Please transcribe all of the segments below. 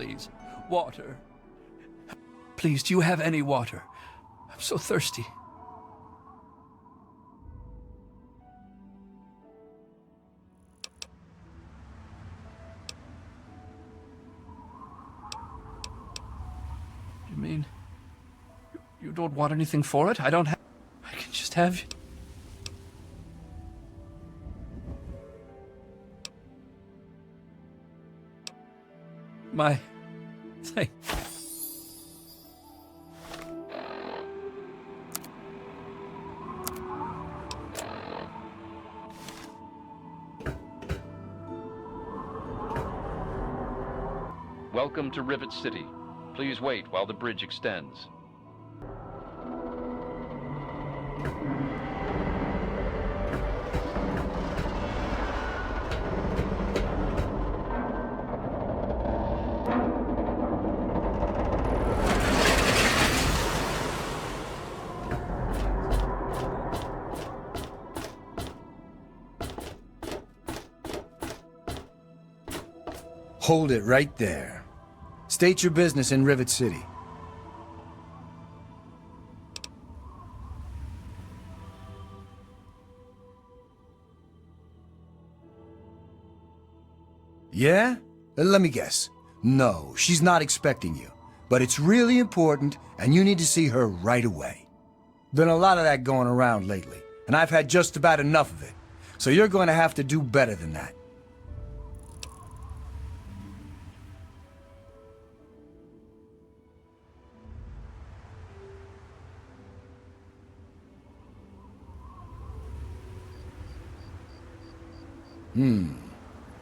please. Water. Please, do you have any water? I'm so thirsty. You mean you don't want anything for it? I don't have... I can just have... my thing. Welcome to Rivet City. Please wait while the bridge extends. Hold it right there. State your business in Rivet City. Yeah? Let me guess. No, she's not expecting you. But it's really important, and you need to see her right away. Been a lot of that going around lately, and I've had just about enough of it. So you're going to have to do better than that.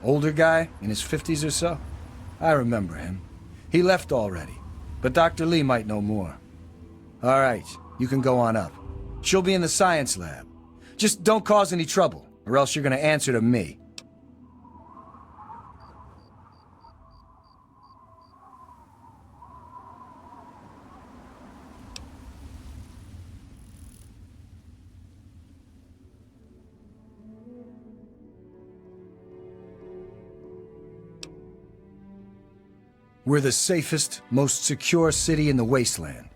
Older guy, in his 50s or so? I remember him. He left already, but Dr. Lee might know more. All right, you can go on up. She'll be in the science lab. Just don't cause any trouble, or else you're gonna answer to me. We're the safest, most secure city in the wasteland.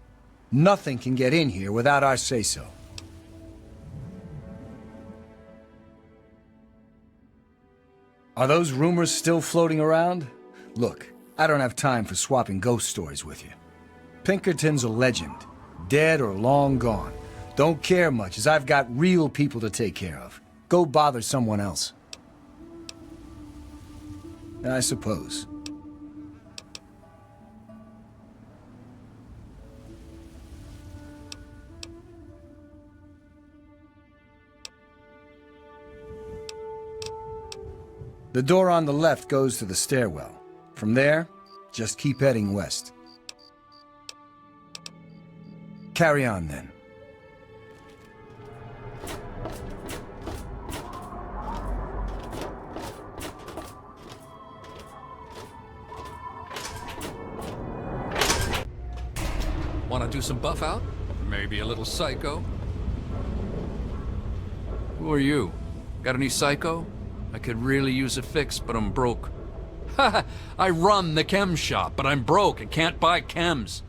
Nothing can get in here without our say-so. Are those rumors still floating around? Look, I don't have time for swapping ghost stories with you. Pinkerton's a legend, dead or long gone. Don't care much, as I've got real people to take care of. Go bother someone else. I suppose. The door on the left goes to the stairwell. From there, just keep heading west. Carry on, then. Want to do some buff out? Maybe a little psycho? Who are you? Got any psycho? I could really use a fix, but I'm broke. Ha! I run the chem shop, but I'm broke and can't buy chems.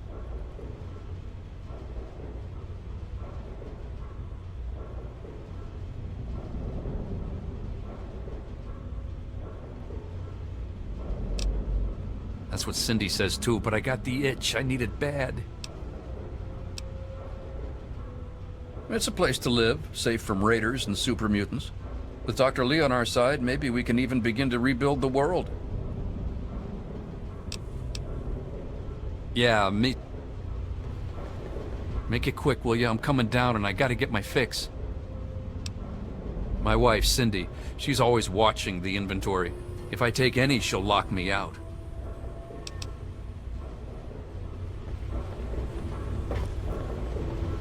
That's what Cindy says too, but I got the itch. I need it bad. It's a place to live, safe from raiders and super mutants. With Dr. Lee on our side, maybe we can even begin to rebuild the world. Yeah, me... Make it quick, will ya? I'm coming down and I gotta get my fix. My wife, Cindy, she's always watching the inventory. If I take any, she'll lock me out.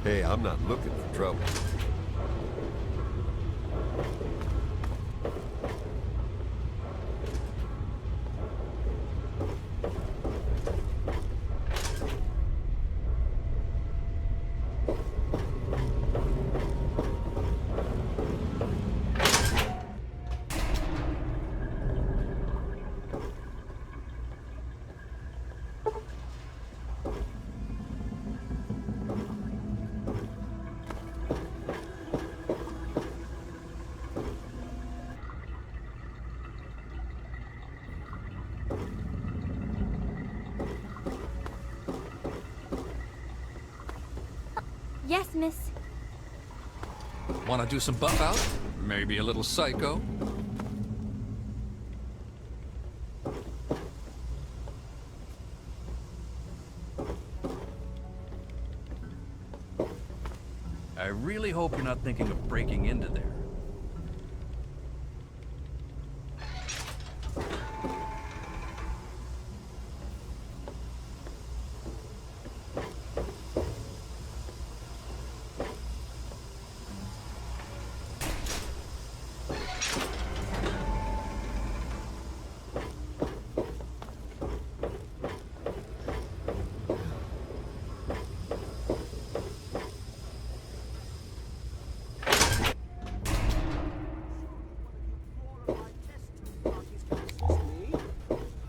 Hey, I'm not looking for trouble. Yes, miss. Wanna do some buff out? Maybe a little psycho? I really hope you're not thinking of breaking into there.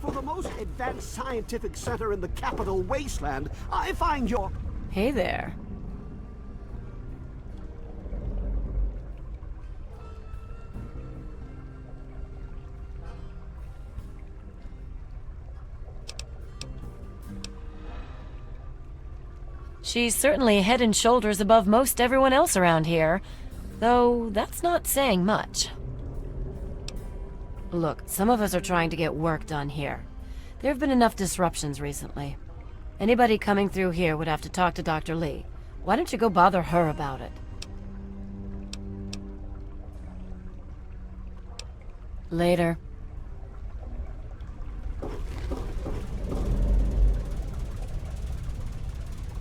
For the most advanced scientific center in the capital wasteland, I find your... Hey there. She's certainly head and shoulders above most everyone else around here, though that's not saying much. Look, some of us are trying to get work done here. There have been enough disruptions recently. Anybody coming through here would have to talk to Dr. Lee. Why don't you go bother her about it? Later.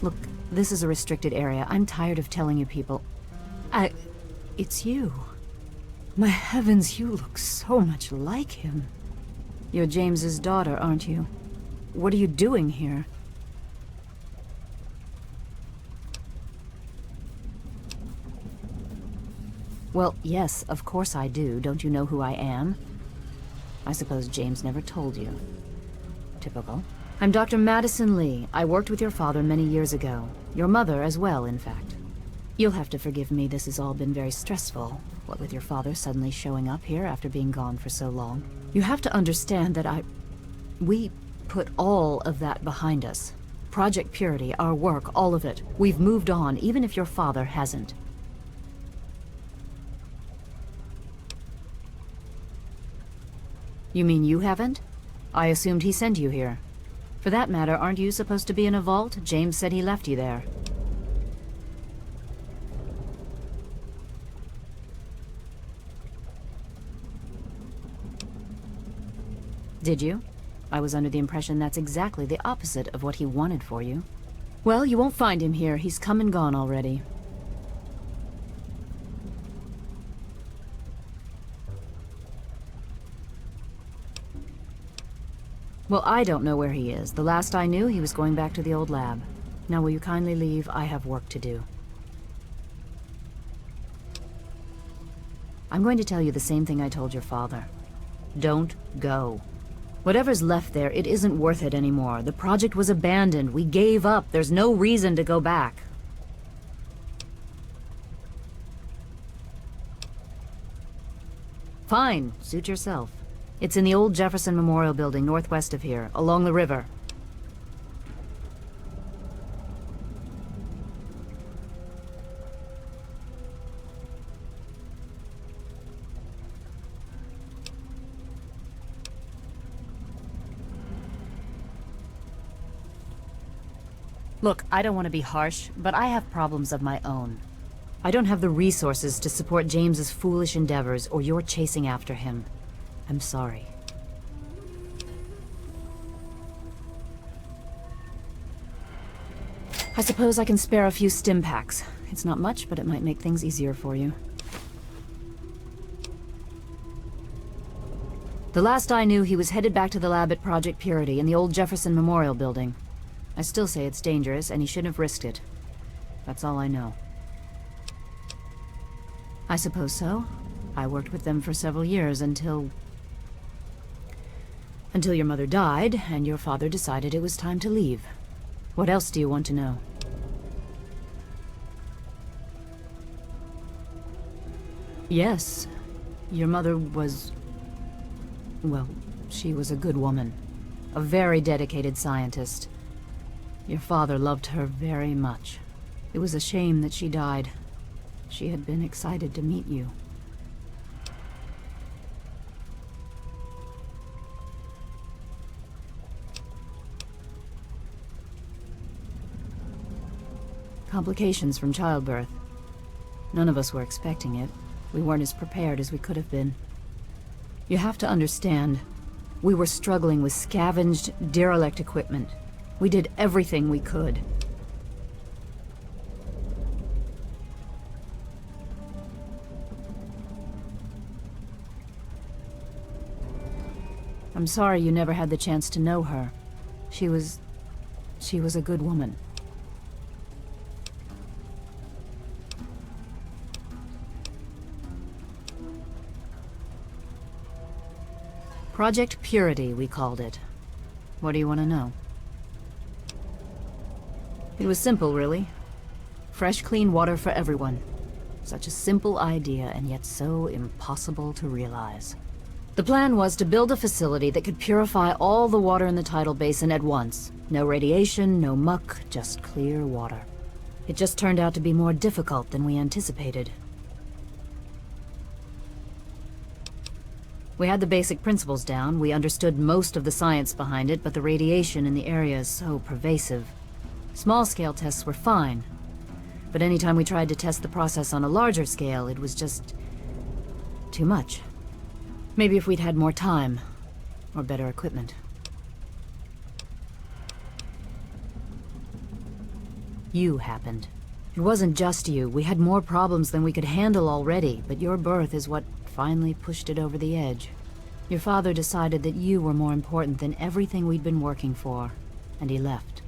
Look, this is a restricted area. I'm tired of telling you people. It's you. My heavens, you look so much like him. You're James's daughter, aren't you? What are you doing here? Well, yes, of course I do. Don't you know who I am? I suppose James never told you. Typical. I'm Dr. Madison Lee. I worked with your father many years ago. Your mother as well, in fact. You'll have to forgive me, this has all been very stressful. What with your father suddenly showing up here after being gone for so long. You have to understand that we put all of that behind us. Project Purity, our work, all of it. We've moved on, even if your father hasn't. You mean you haven't? I assumed he sent you here. For that matter, aren't you supposed to be in a vault? James said he left you there. Did you? I was under the impression that's exactly the opposite of what he wanted for you. Well, you won't find him here. He's come and gone already. Well, I don't know where he is. The last I knew, he was going back to the old lab. Now, will you kindly leave? I have work to do. I'm going to tell you the same thing I told your father. Don't go. Whatever's left there, it isn't worth it anymore. The project was abandoned. We gave up. There's no reason to go back. Fine. Suit yourself. It's in the old Jefferson Memorial Building, northwest of here, along the river. Look, I don't want to be harsh, but I have problems of my own. I don't have the resources to support James's foolish endeavors, or your chasing after him. I'm sorry. I suppose I can spare a few stim packs. It's not much, but it might make things easier for you. The last I knew, he was headed back to the lab at Project Purity in the old Jefferson Memorial Building. I still say it's dangerous, and he shouldn't have risked it. That's all I know. I suppose so. I worked with them for several years until your mother died, and your father decided it was time to leave. What else do you want to know? Yes, your mother was... well, she was a good woman. A very dedicated scientist. Your father loved her very much. It was a shame that she died. She had been excited to meet you. Complications from childbirth. None of us were expecting it. We weren't as prepared as we could have been. You have to understand, we were struggling with scavenged, derelict equipment. We did everything we could. I'm sorry you never had the chance to know her. She was a good woman. Project Purity, we called it. What do you want to know? It was simple, really. Fresh, clean water for everyone. Such a simple idea, and yet so impossible to realize. The plan was to build a facility that could purify all the water in the tidal basin at once. No radiation, no muck, just clear water. It just turned out to be more difficult than we anticipated. We had the basic principles down, we understood most of the science behind it, but the radiation in the area is so pervasive. Small-scale tests were fine, but anytime we tried to test the process on a larger scale, it was just too much. Maybe if we'd had more time, or better equipment. You happened. It wasn't just you. We had more problems than we could handle already, but your birth is what finally pushed it over the edge. Your father decided that you were more important than everything we'd been working for, and he left.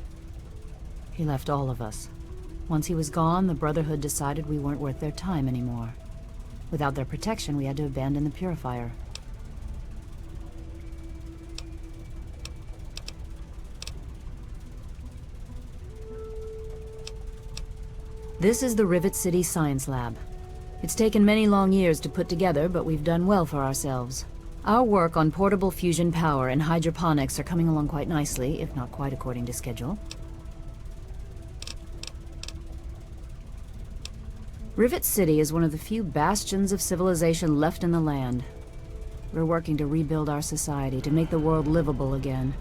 He left all of us. Once he was gone, the Brotherhood decided we weren't worth their time anymore. Without their protection, we had to abandon the Purifier. This is the Rivet City Science Lab. It's taken many long years to put together, but we've done well for ourselves. Our work on portable fusion power and hydroponics are coming along quite nicely, if not quite according to schedule. Rivet City is one of the few bastions of civilization left in the land. We're working to rebuild our society, to make the world livable again.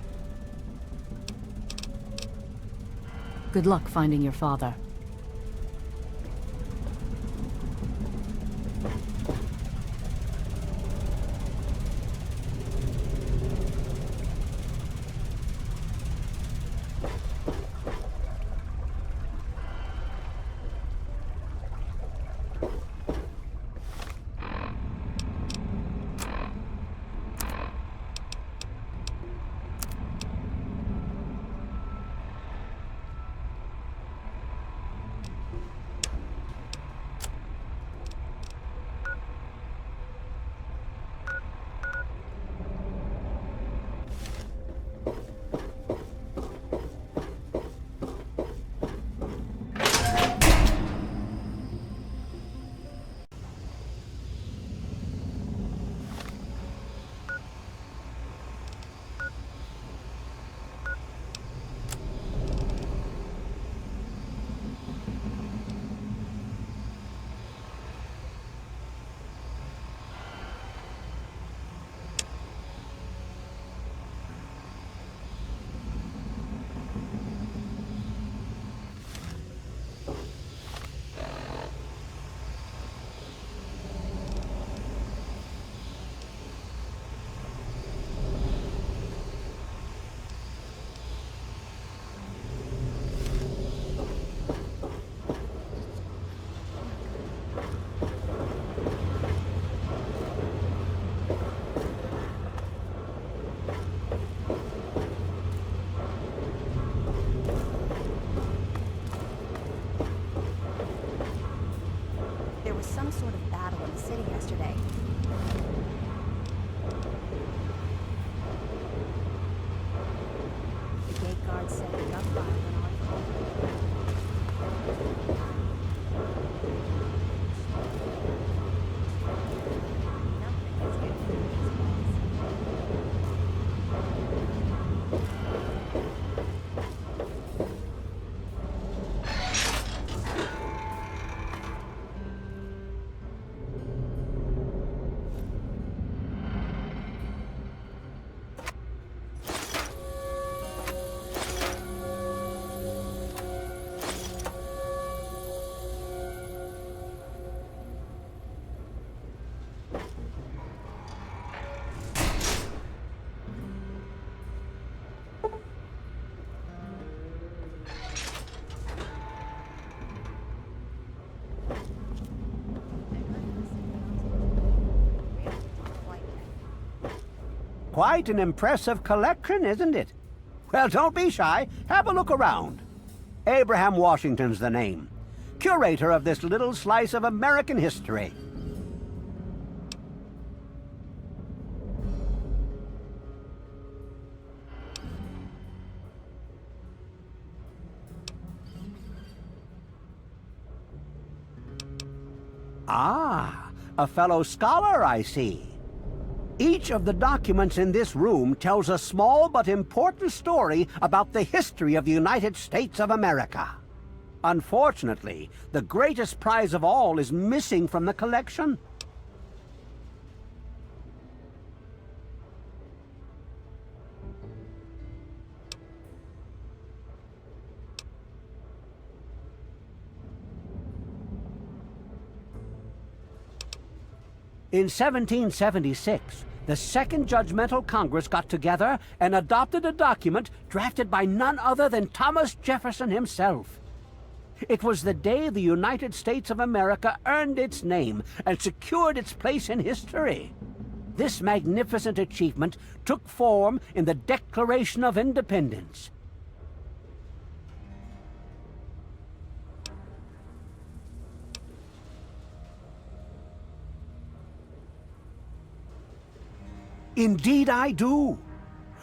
Good luck finding your father. There was some sort of battle in the city yesterday. The gate guard said gunfire went on for nothing is getting through these walls. Quite an impressive collection, isn't it? Well, don't be shy. Have a look around. Abraham Washington's the name. Curator of this little slice of American history. Ah, a fellow scholar, I see. Each of the documents in this room tells a small but important story about the history of the United States of America. Unfortunately, the greatest prize of all is missing from the collection. In 1776, the Second Judgmental Congress got together and adopted a document drafted by none other than Thomas Jefferson himself. It was the day the United States of America earned its name and secured its place in history. This magnificent achievement took form in the Declaration of Independence. Indeed I do.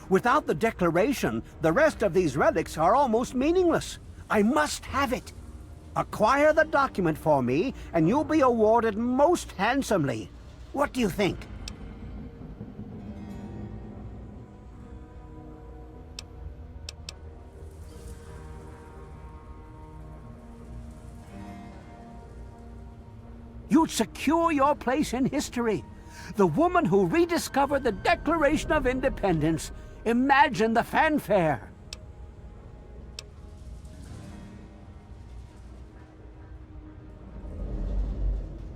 Without the Declaration, the rest of these relics are almost meaningless. I must have it. Acquire the document for me, and you'll be awarded most handsomely. What do you think? You'd secure your place in history. The woman who rediscovered the Declaration of Independence. Imagine the fanfare.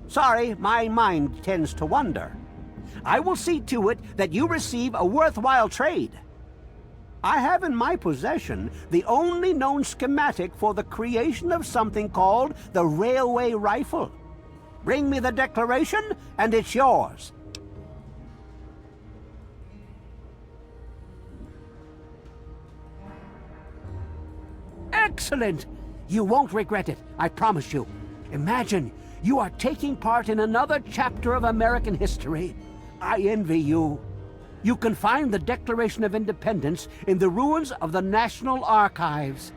Sorry, my mind tends to wander. I will see to it that you receive a worthwhile trade. I have in my possession the only known schematic for the creation of something called the railway rifle. Bring me the Declaration, and it's yours. Excellent! You won't regret it, I promise you. Imagine, you are taking part in another chapter of American history. I envy you. You can find the Declaration of Independence in the ruins of the National Archives.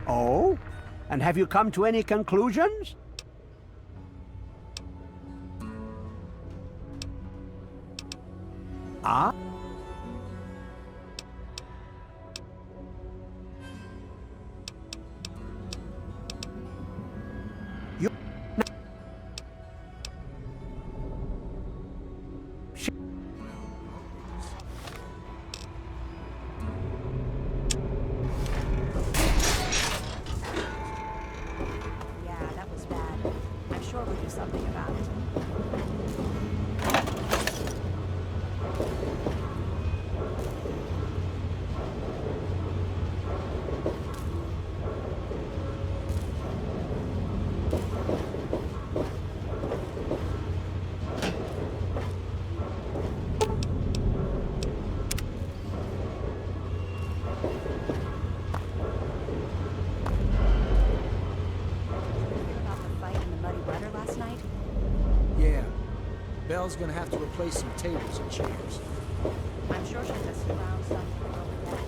Oh? And have you come to any conclusions? Ah? You... Yeah, that was bad. I'm sure we'll do something about it. Belle's gonna have to replace some tables and chairs. I'm sure she'll just surround something over there.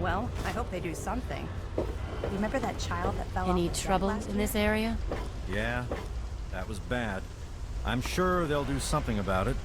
Well, I hope they do something. Remember that child that fell Any off the bed trouble last in year? this area? Yeah, that was bad. I'm sure they'll do something about it.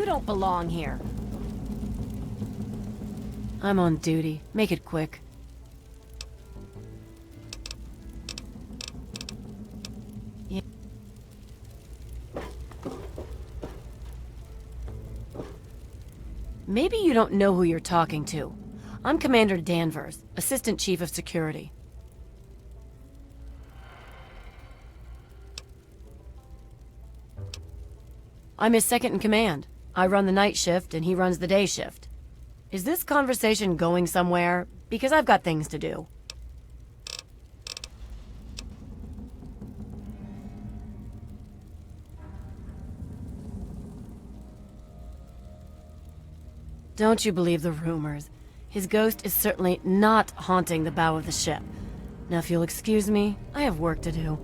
You don't belong here. I'm on duty. Make it quick. Yeah. Maybe you don't know who you're talking to. I'm Commander Danvers, Assistant Chief of Security. I'm his second in command. I run the night shift and he runs the day shift. Is this conversation going somewhere? Because I've got things to do. Don't you believe the rumors. His ghost is certainly not haunting the bow of the ship. Now if you'll excuse me, I have work to do.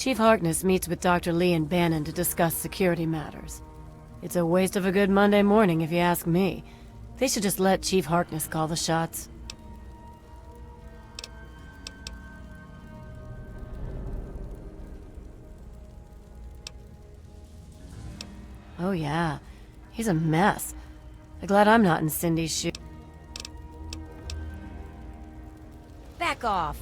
Chief Harkness meets with Dr. Lee and Bannon to discuss security matters. It's a waste of a good Monday morning if you ask me. They should just let Chief Harkness call the shots. Oh yeah, he's a mess. I'm glad I'm not in Cindy's shoes. Back off!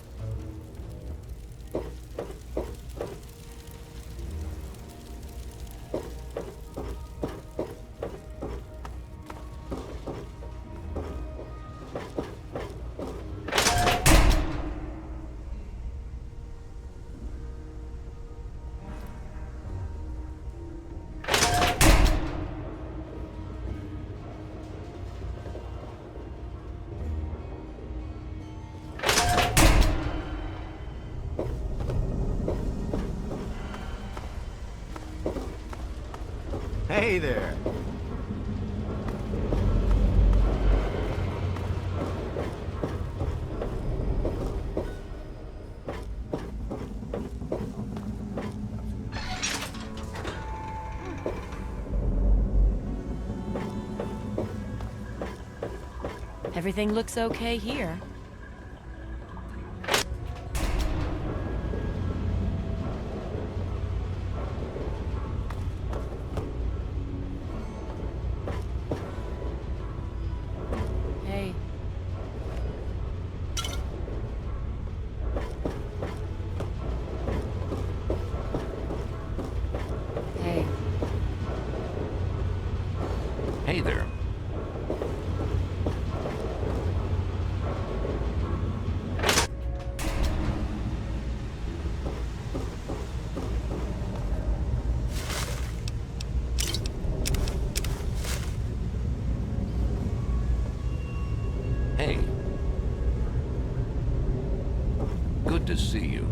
Hey there. Everything looks okay here. Hey. Hey. Hey there. Hey. Good to see you.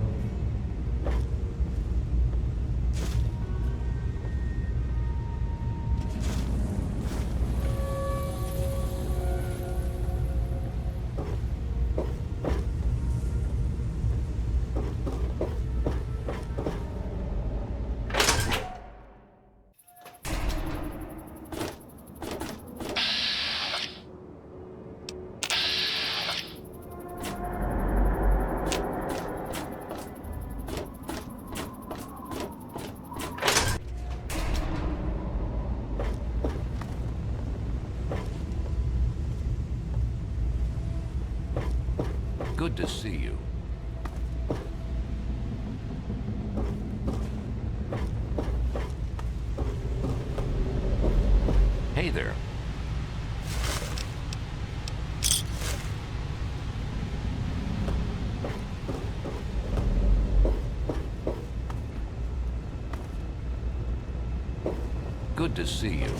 Good to see you. Hey there. Good to see you.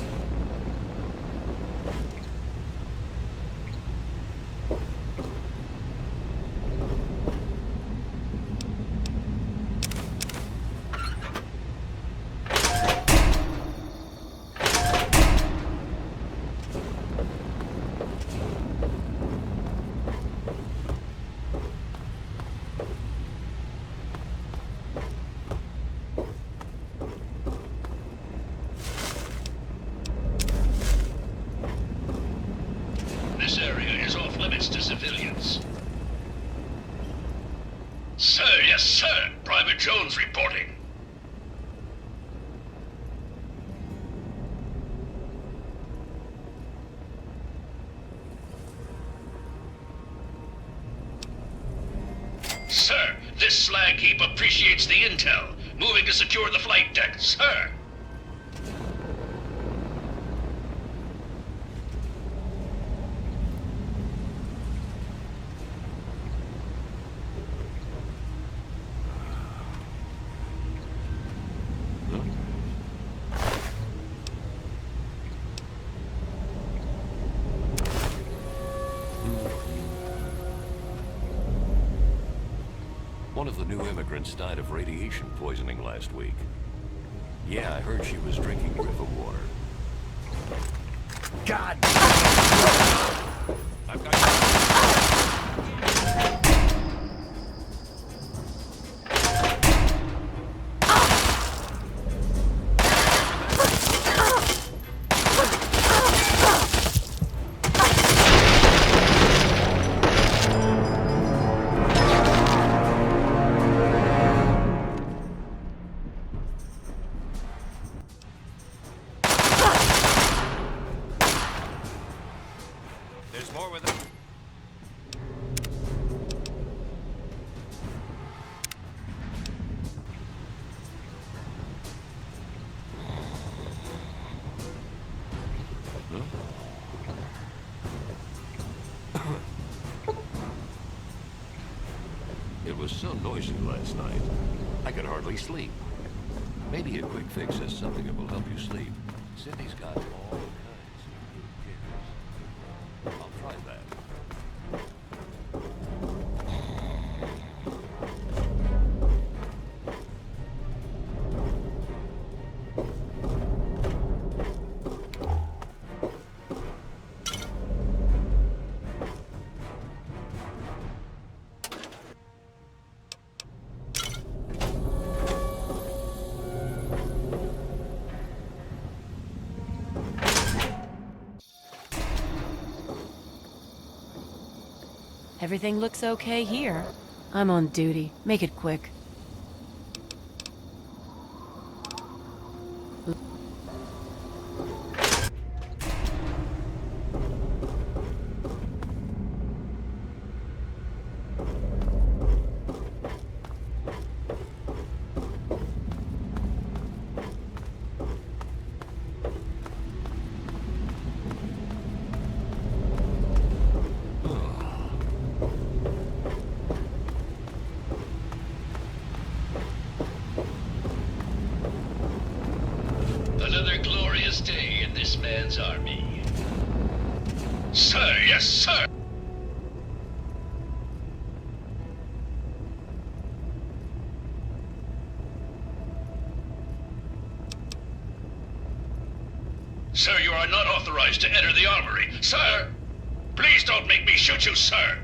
evidence. Sir, yes, sir. Private Jones reporting. Sir, this slag heap appreciates the intel. Moving to secure the flight deck, sir. One of the new immigrants died of radiation poisoning last week. Yeah, I heard she was drinking river water. God! I've got There's more with it. It was so noisy last night, I could hardly sleep. Maybe a quick fix is something that will help you sleep. Cindy's got all kinds of new kits. I'll try that. Everything looks okay here. I'm on duty. Make it quick. Another glorious day in this man's army. Sir, yes, sir. Sir, you are not authorized to enter the armory. Sir! Please don't make me shoot you, sir!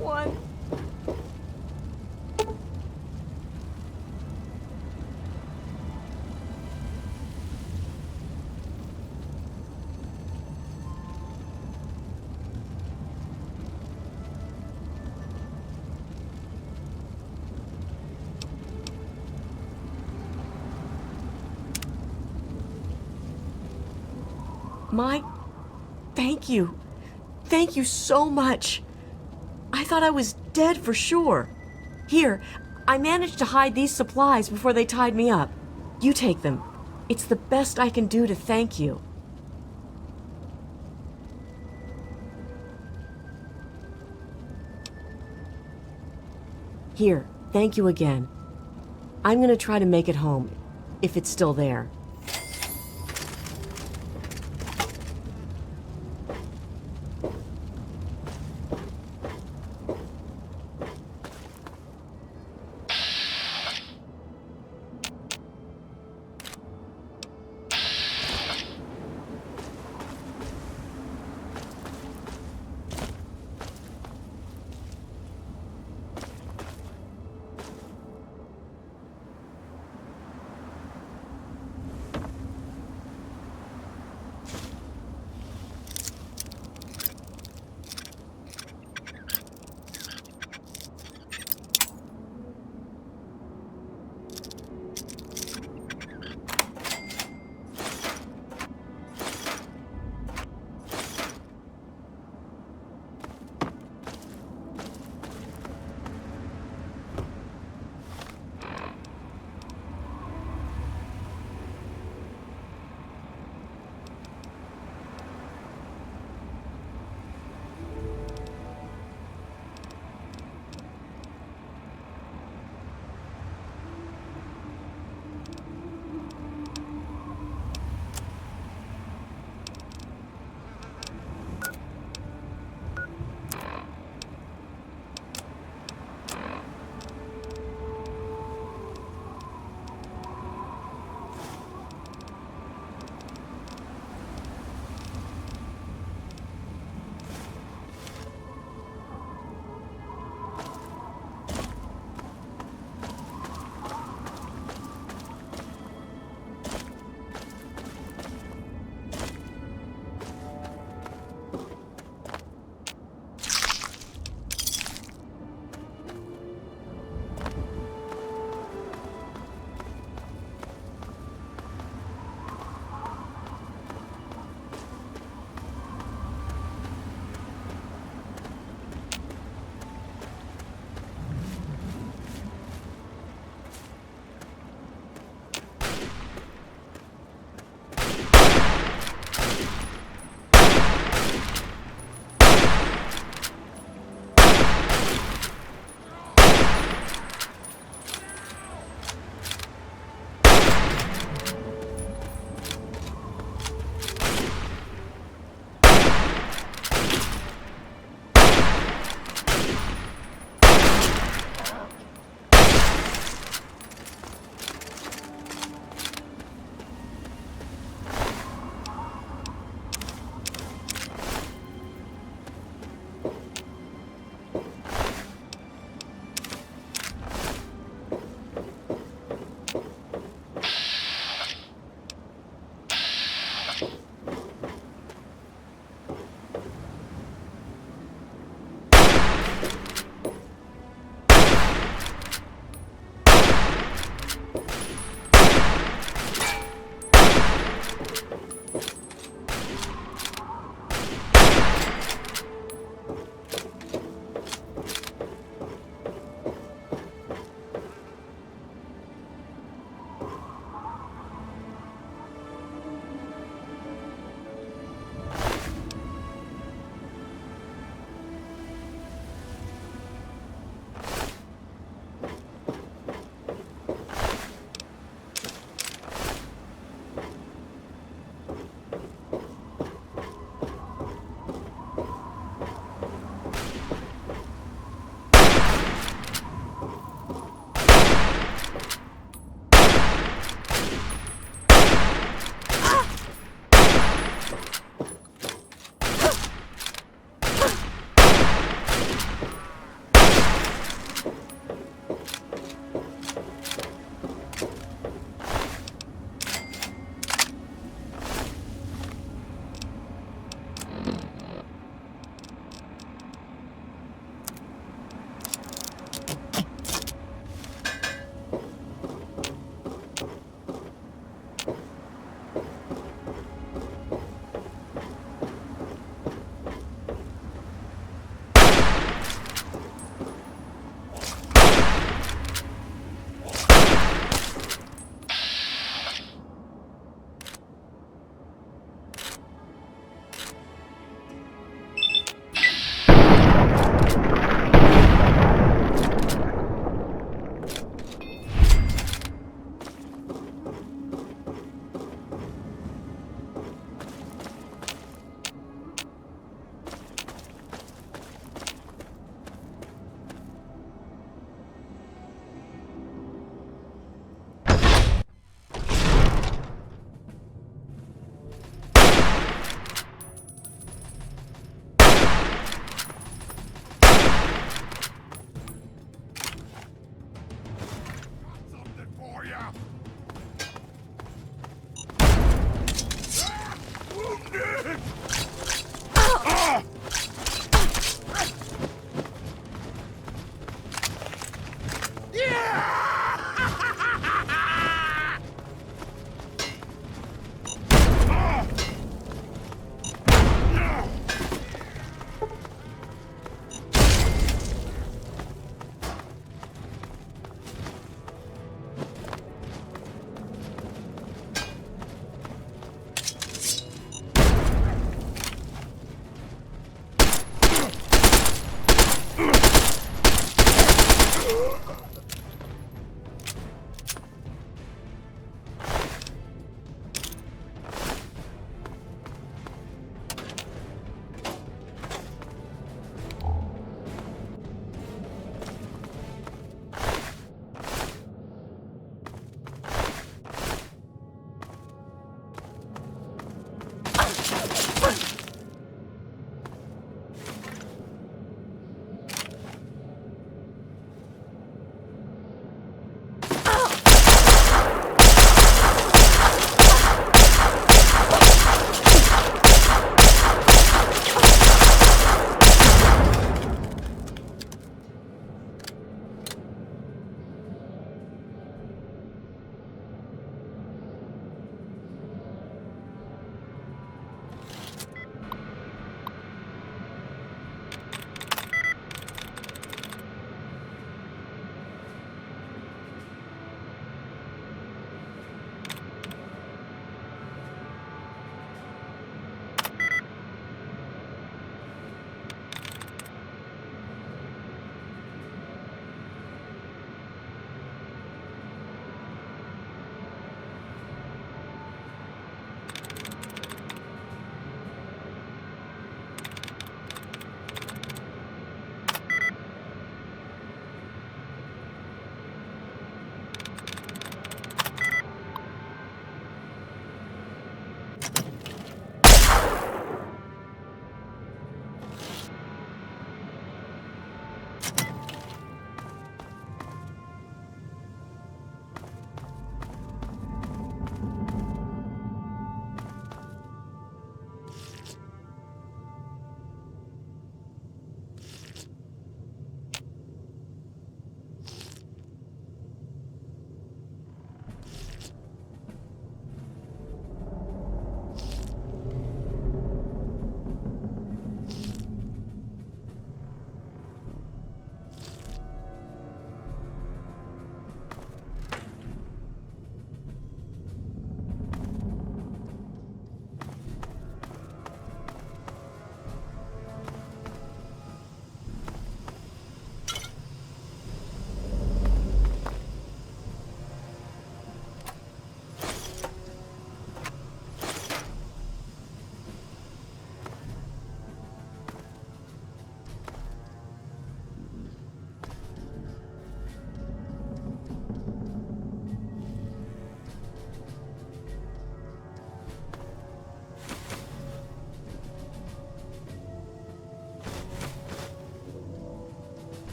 one. Mike, thank you. Thank you so much. I thought I was dead for sure. Here, I managed to hide these supplies before they tied me up. You take them. It's the best I can do to thank you. Here, thank you again. I'm gonna try to make it home, if it's still there.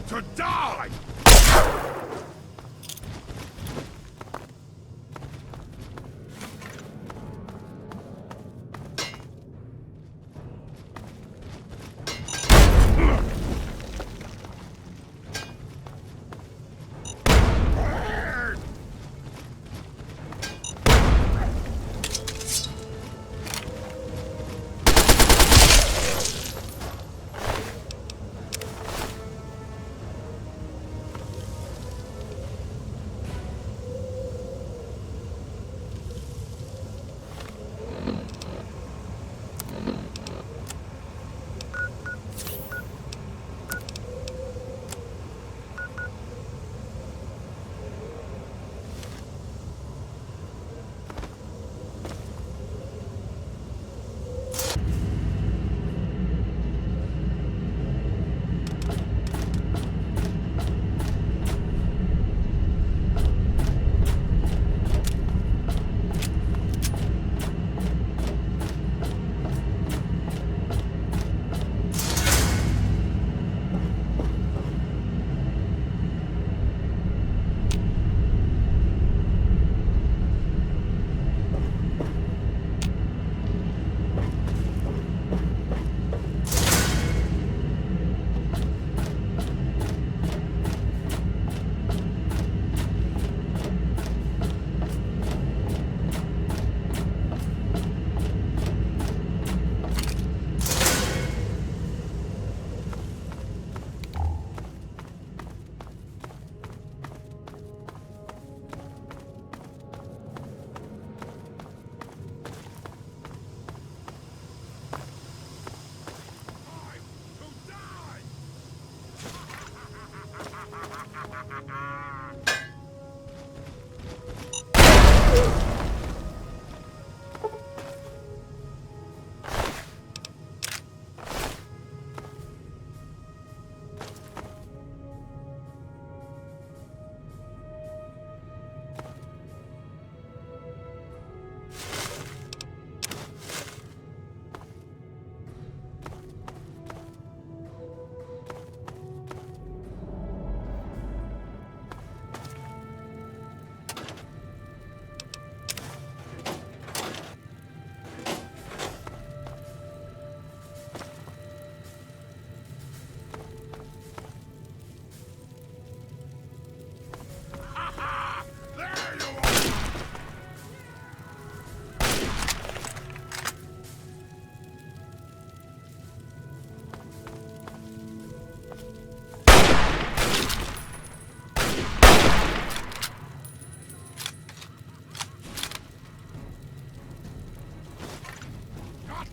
to die!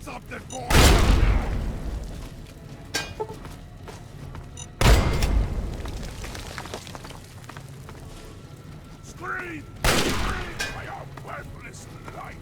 Something for Scream! Scream by your worthless life!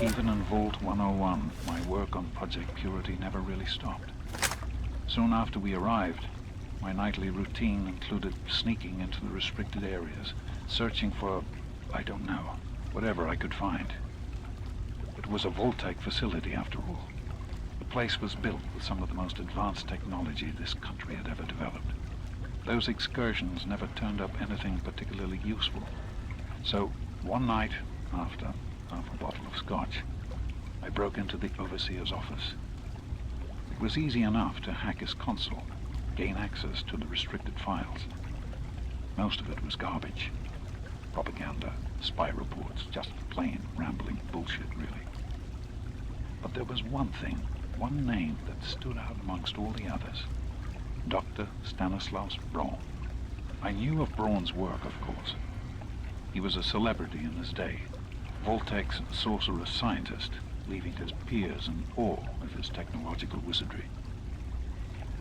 Even in Vault 101, my work on Project Purity never really stopped. Soon after we arrived, my nightly routine included sneaking into the restricted areas, searching for, I don't know, whatever I could find. It was a Vault-Tec facility after all. The place was built with some of the most advanced technology this country had ever developed. Those excursions never turned up anything particularly useful. So, one night, after half a bottle of scotch, I broke into the overseer's office. It was easy enough to hack his console, gain access to the restricted files. Most of it was garbage. Propaganda, spy reports, just plain rambling bullshit, really. But there was one thing, one name that stood out amongst all the others. Dr. Stanislaus Braun. I knew of Braun's work, of course. He was a celebrity in his day, Vault-Tec's sorcerous scientist, leaving his peers in awe of his technological wizardry.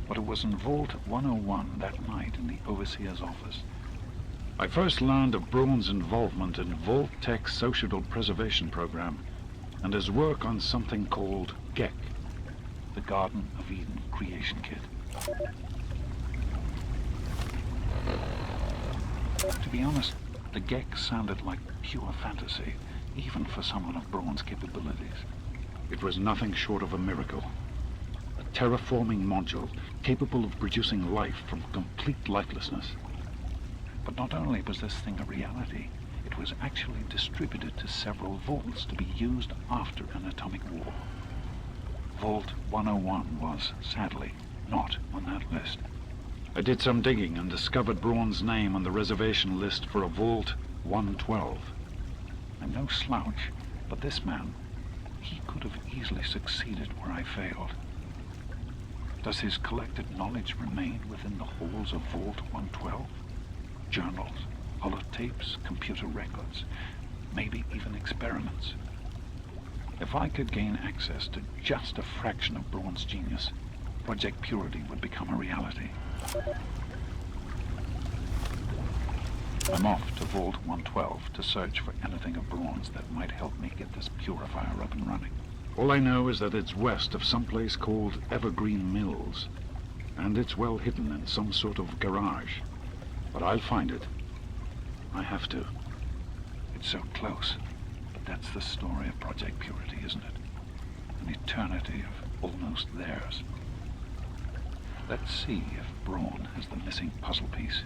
But it was in Vault 101 that night in the overseer's office I first learned of Braun's involvement in Vault-Tec's social preservation program and his work on something called GEC, the Garden of Eden Creation Kit. To be honest, the GEC sounded like pure fantasy, even for someone of Braun's capabilities. It was nothing short of a miracle. A terraforming module capable of producing life from complete lifelessness. But not only was this thing a reality, it was actually distributed to several vaults to be used after an atomic war. Vault 101 was, sadly, not on that list. I did some digging and discovered Braun's name on the reservation list for a Vault 112. I'm no slouch, but this man, he could have easily succeeded where I failed. Does his collected knowledge remain within the halls of Vault 112? Journals, holotapes, computer records, maybe even experiments. If I could gain access to just a fraction of Braun's genius, Project Purity would become a reality. I'm off to Vault 112 to search for anything of Braun's that might help me get this purifier up and running. All I know is that it's west of some place called Evergreen Mills, and it's well hidden in some sort of garage. But I'll find it. I have to. It's so close, but that's the story of Project Purity, isn't it? An eternity of almost theirs. Let's see if Braun has the missing puzzle piece.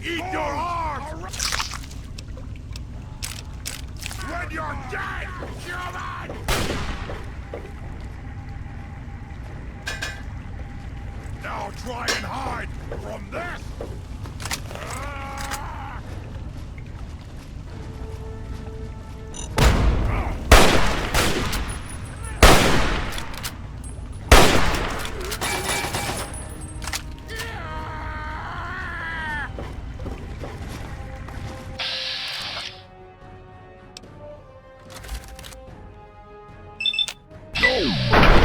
Eat your arms! When you're dead, human! Now try and hide from this! Yeah!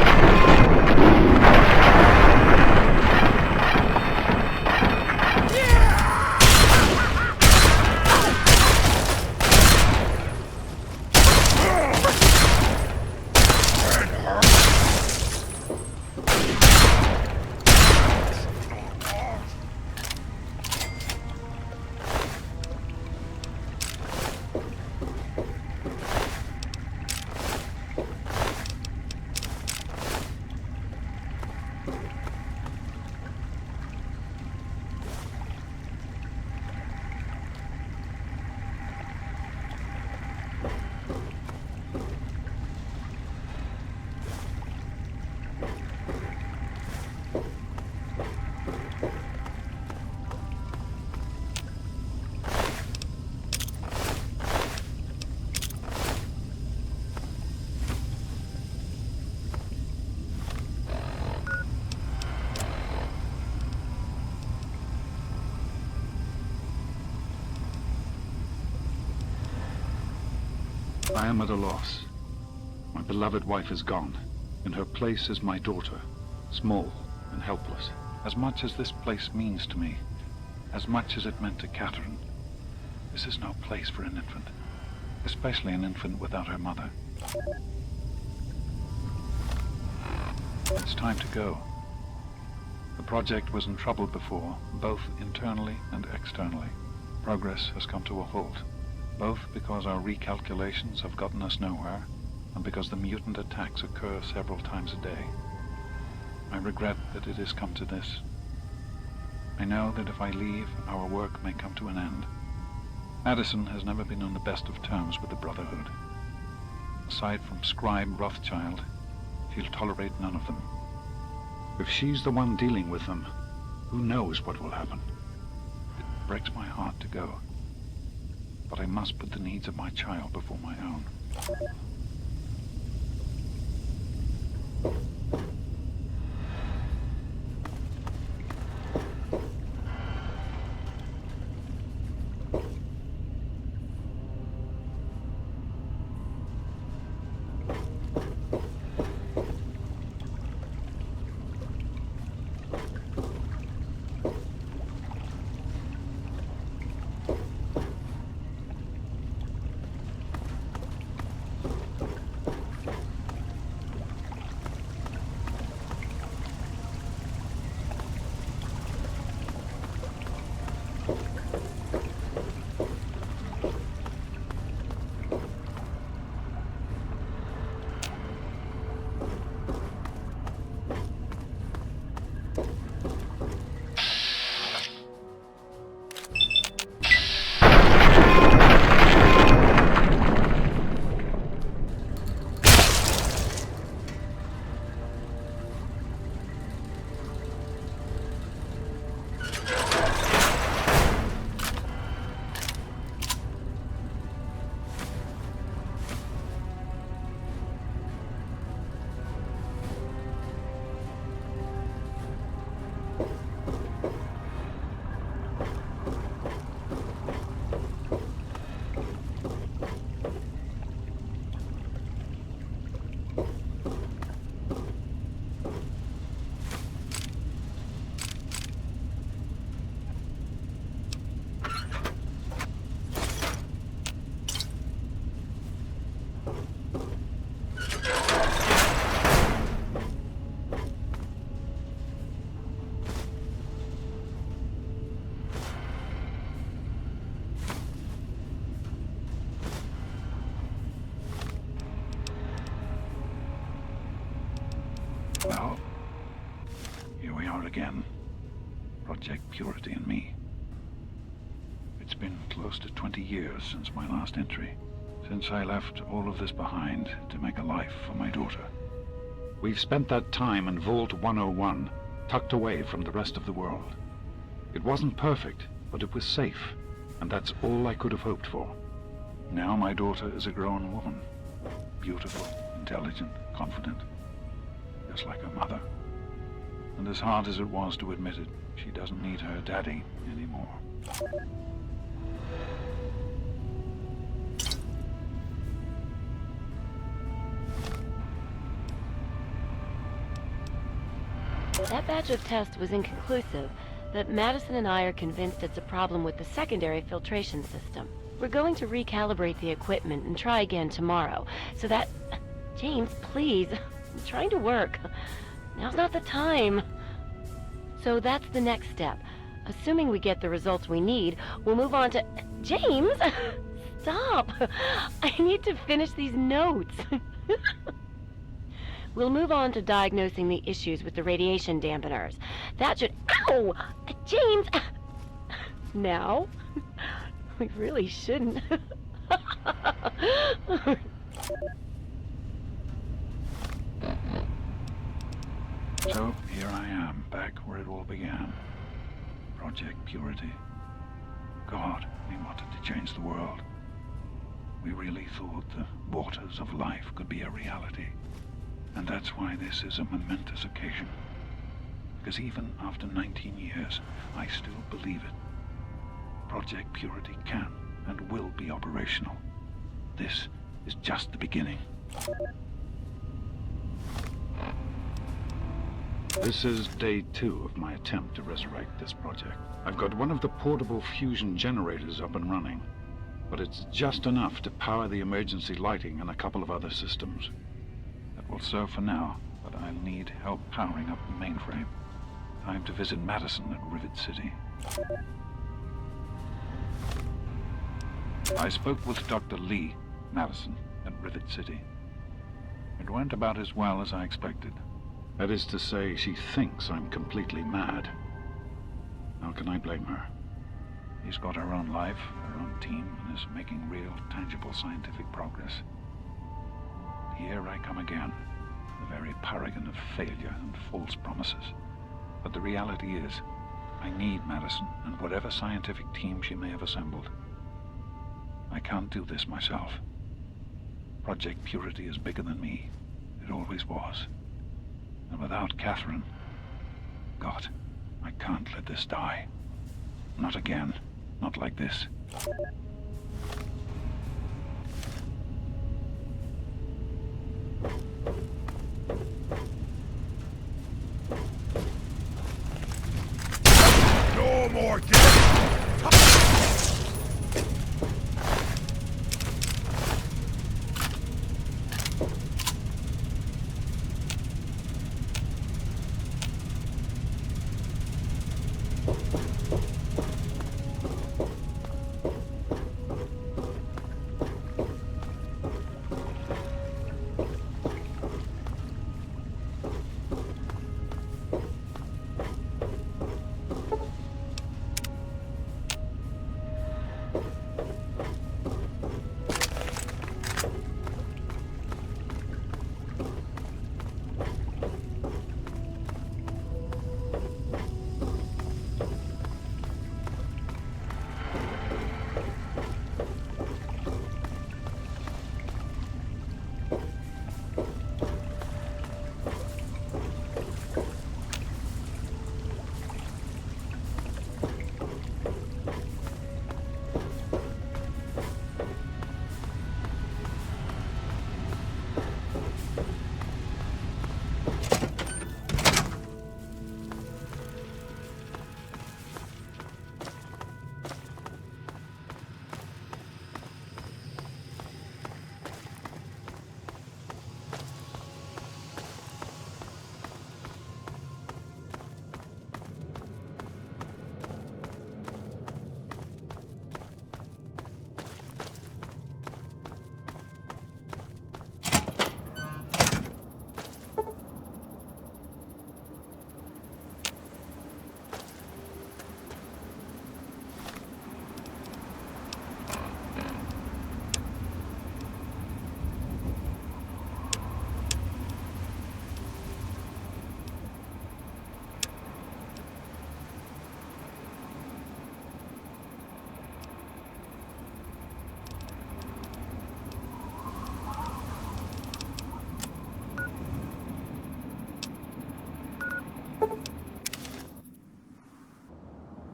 I am at a loss. My beloved wife is gone. In her place is my daughter, small and helpless. As much as this place means to me, as much as it meant to Catherine, this is no place for an infant, especially an infant without her mother. It's time to go. The project was in trouble before, both internally and externally. Progress has come to a halt, both because our recalculations have gotten us nowhere, and because the mutant attacks occur several times a day. I regret that it has come to this. I know that if I leave, our work may come to an end. Madison has never been on the best of terms with the Brotherhood. Aside from Scribe Rothschild, she'll tolerate none of them. If she's the one dealing with them, who knows what will happen? It breaks my heart to go. But I must put the needs of my child before my own. Well, here we are again. Project Purity and me. It's been close to 20 years since my last entry. Since I left all of this behind to make a life for my daughter. We've spent that time in Vault 101, tucked away from the rest of the world. It wasn't perfect, but it was safe, and that's all I could have hoped for. Now my daughter is a grown woman. Beautiful, intelligent, confident. Just like her mother. And as hard as it was to admit it, she doesn't need her daddy anymore. That batch of tests was inconclusive, but Madison and I are convinced it's a problem with the secondary filtration system. We're going to recalibrate the equipment and try again tomorrow, so that... James, please. I'm trying to work. Now's not the time. So that's the next step. Assuming we get the results we need, we'll move on to... James! Stop! I need to finish these notes. We'll move on to diagnosing the issues with the radiation dampeners. That should... Ow! James! Now? We really shouldn't. So, here I am, back where it all began. Project Purity. God, we wanted to change the world. We really thought the waters of life could be a reality. And that's why this is a momentous occasion. Because even after 19 years, I still believe it. Project Purity can and will be operational. This is just the beginning. This is day 2 of my attempt to resurrect this project. I've got one of the portable fusion generators up and running, but it's just enough to power the emergency lighting and a couple of other systems. That will serve for now, but I'll need help powering up the mainframe. Time to visit Madison at Rivet City. I spoke with Dr. Lee, Madison, at Rivet City. It went about as well as I expected. That is to say, she thinks I'm completely mad. How can I blame her? She's got her own life, her own team, and is making real, tangible scientific progress. Here I come again, the very paragon of failure and false promises. But the reality is, I need Madison and whatever scientific team she may have assembled. I can't do this myself. Project Purity is bigger than me. It always was. And without Catherine, God, I can't let this die. Not again. Not like this. No more death!